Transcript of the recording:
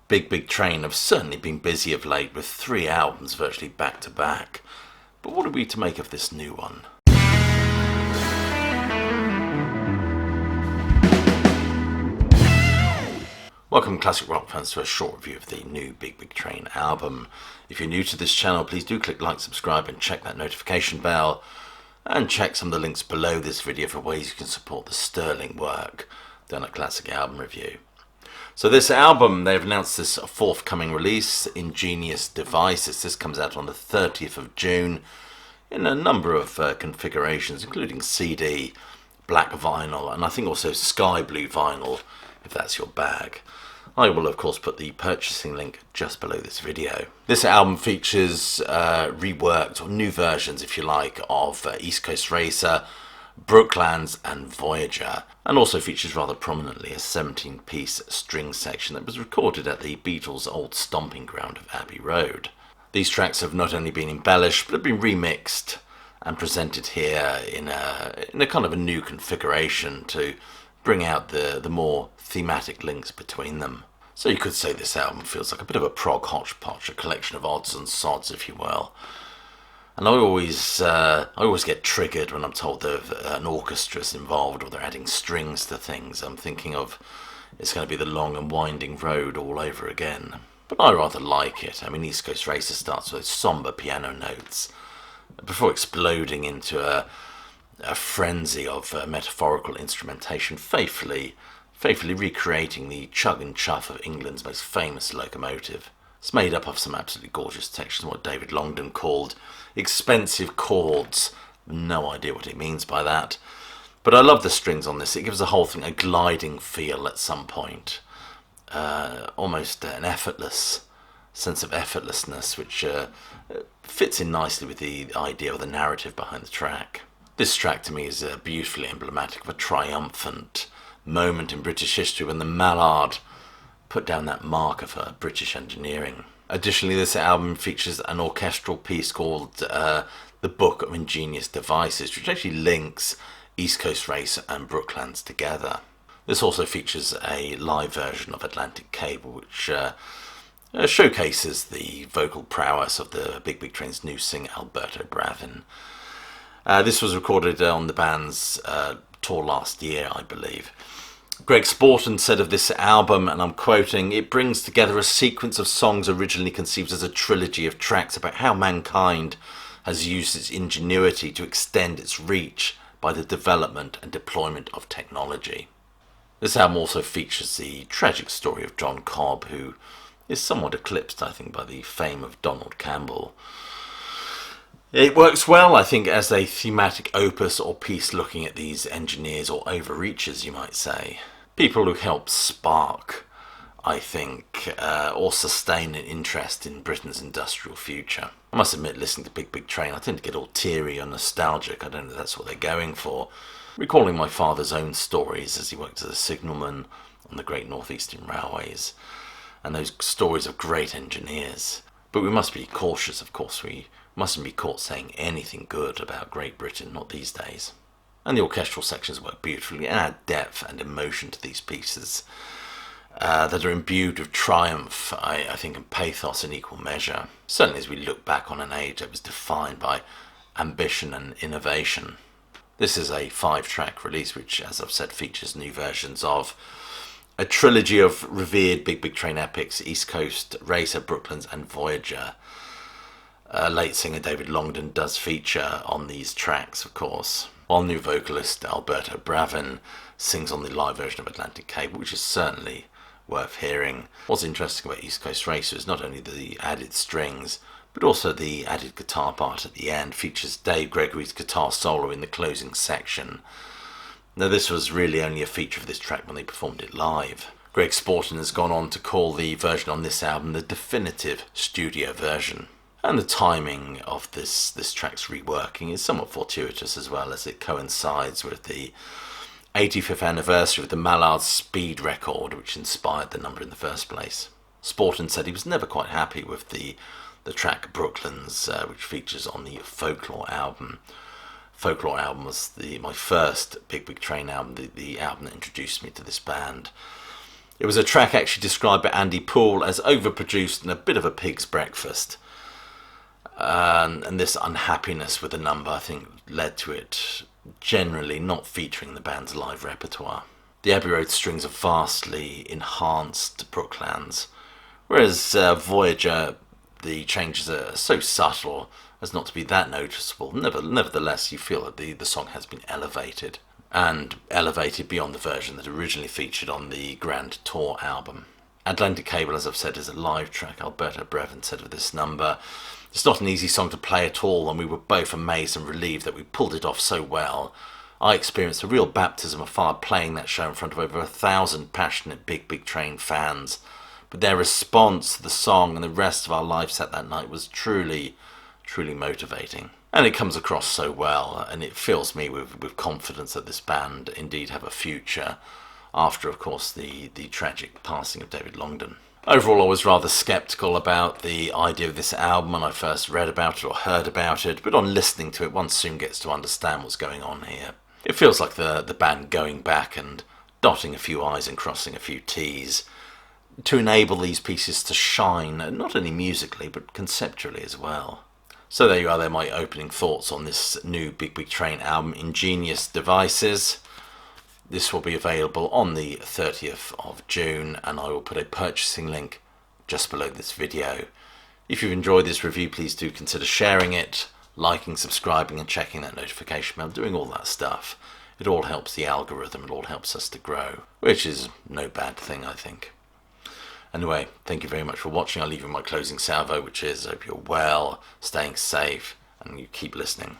Big Big Train have certainly been busy of late with 3 albums virtually back to back. But what are we to make of this new one? Welcome classic rock fans to a short review of the new Big Big Train album. If you're new to this channel, please do click like, subscribe and check that notification bell. And check some of the links below this video for ways you can support the sterling work done at Classic Album Review. So this album, they've announced this forthcoming release, Ingenious Devices. This comes out on the 30th of June in a number of configurations, including CD, black vinyl, and I think also sky blue vinyl, if that's your bag. I will of course put the purchasing link just below this video. This album features reworked, or new versions if you like, of East Coast Racer, Brooklands and Voyager, and also features rather prominently a 17-piece string section that was recorded at the Beatles' old stomping ground of Abbey Road. These tracks have not only been embellished but have been remixed and presented here in a kind of a new configuration to bring out the more thematic links between them. So you could say this album feels like a bit of a prog hodgepodge, a collection of odds and sods, if you will. And I always get triggered when I'm told that an orchestra's involved or they're adding strings to things. I'm thinking of it's going to be the long and winding road all over again. But I rather like it. I mean, East Coast Racer starts with somber piano notes before exploding into a frenzy of metaphorical instrumentation, faithfully recreating the chug and chuff of England's most famous locomotive. It's made up of some absolutely gorgeous textures, what David Longdon called expensive chords. No idea what he means by that. But I love the strings on this. It gives the whole thing a gliding feel at some point. Almost an effortless sense of effortlessness, which fits in nicely with the idea of the narrative behind the track. This track to me is beautifully emblematic of a triumphant moment in British history when the Mallard put down that marker for British engineering. Additionally, this album features an orchestral piece called The Book of Ingenious Devices, which actually links East Coast Racer and Brooklands together. This also features a live version of Atlantic Cable, which showcases the vocal prowess of the Big Big Train's new singer Alberto Bravin. This was recorded on the band's tour last year, I believe. Greg Sporton said of this album, and I'm quoting, "It brings together a sequence of songs originally conceived as a trilogy of tracks about how mankind has used its ingenuity to extend its reach by the development and deployment of technology." This album also features the tragic story of John Cobb, who is somewhat eclipsed, I think, by the fame of Donald Campbell. It works well, I think, as a thematic opus or piece looking at these engineers, or overreachers you might say. People who help spark, I think, or sustain an interest in Britain's industrial future. I must admit, listening to Big Big Train, I tend to get all teary and nostalgic. I don't know if that's what they're going for. Recalling my father's own stories as he worked as a signalman on the Great North Eastern Railways, and those stories of great engineers. But we must be cautious, of course. We mustn't be caught saying anything good about Great Britain, not these days. And the orchestral sections work beautifully and add depth and emotion to these pieces that are imbued with triumph, I think, and pathos in equal measure. Certainly as we look back on an age that was defined by ambition and innovation. This is a 5-track release which, as I've said, features new versions of a trilogy of revered Big Big Train epics, East Coast Racer, Brooklands and Voyager. Late singer David Longdon does feature on these tracks, of course, while new vocalist Alberto Bravin sings on the live version of Atlantic Cable, which is certainly worth hearing. What's interesting about East Coast Racer is not only the added strings, but also the added guitar part at the end. Features Dave Gregory's guitar solo in the closing section. Now, this was really only a feature of this track when they performed it live. Greg Sporton has gone on to call the version on this album the definitive studio version. And the timing of this track's reworking is somewhat fortuitous as well, as it coincides with the 85th anniversary of the Mallard speed record, which inspired the number in the first place. Sporton said he was never quite happy with the track Brooklands, which features on the Folklore album. Folklore album was my first Big Big Train album, the album that introduced me to this band. It was a track actually described by Andy Poole as overproduced and a bit of a pig's breakfast. And this unhappiness with the number, I think, led to it generally not featuring the band's live repertoire. The Abbey Road strings are vastly enhanced Brooklands, whereas Voyager, the changes are so subtle as not to be that noticeable. Nevertheless, you feel that the song has been elevated, and elevated beyond the version that originally featured on the Grand Tour album. Atlantic Cable, as I've said, is a live track. Alberto Brevin said of this number, "It's not an easy song to play at all, and we were both amazed and relieved that we pulled it off so well. I experienced a real baptism of fire playing that show in front of over 1,000 passionate Big Train fans. But their response to the song and the rest of our live set that night was truly motivating." And it comes across so well, and it fills me with confidence that this band indeed have a future, after, of course, the tragic passing of David Longdon. Overall, I was rather sceptical about the idea of this album when I first read about it or heard about it, but on listening to it, one soon gets to understand what's going on here. It feels like the band going back and dotting a few I's and crossing a few T's to enable these pieces to shine, not only musically, but conceptually as well. So there you are, they're my opening thoughts on this new Big Train album, Ingenious Devices. This will be available on the 30th of June, and I will put a purchasing link just below this video. If you've enjoyed this review, please do consider sharing it, liking, subscribing, and checking that notification bell, doing all that stuff. It all helps the algorithm, it all helps us to grow, which is no bad thing, I think. Anyway, thank you very much for watching. I'll leave you my closing salvo, which is, I hope you're well, staying safe, and you keep listening.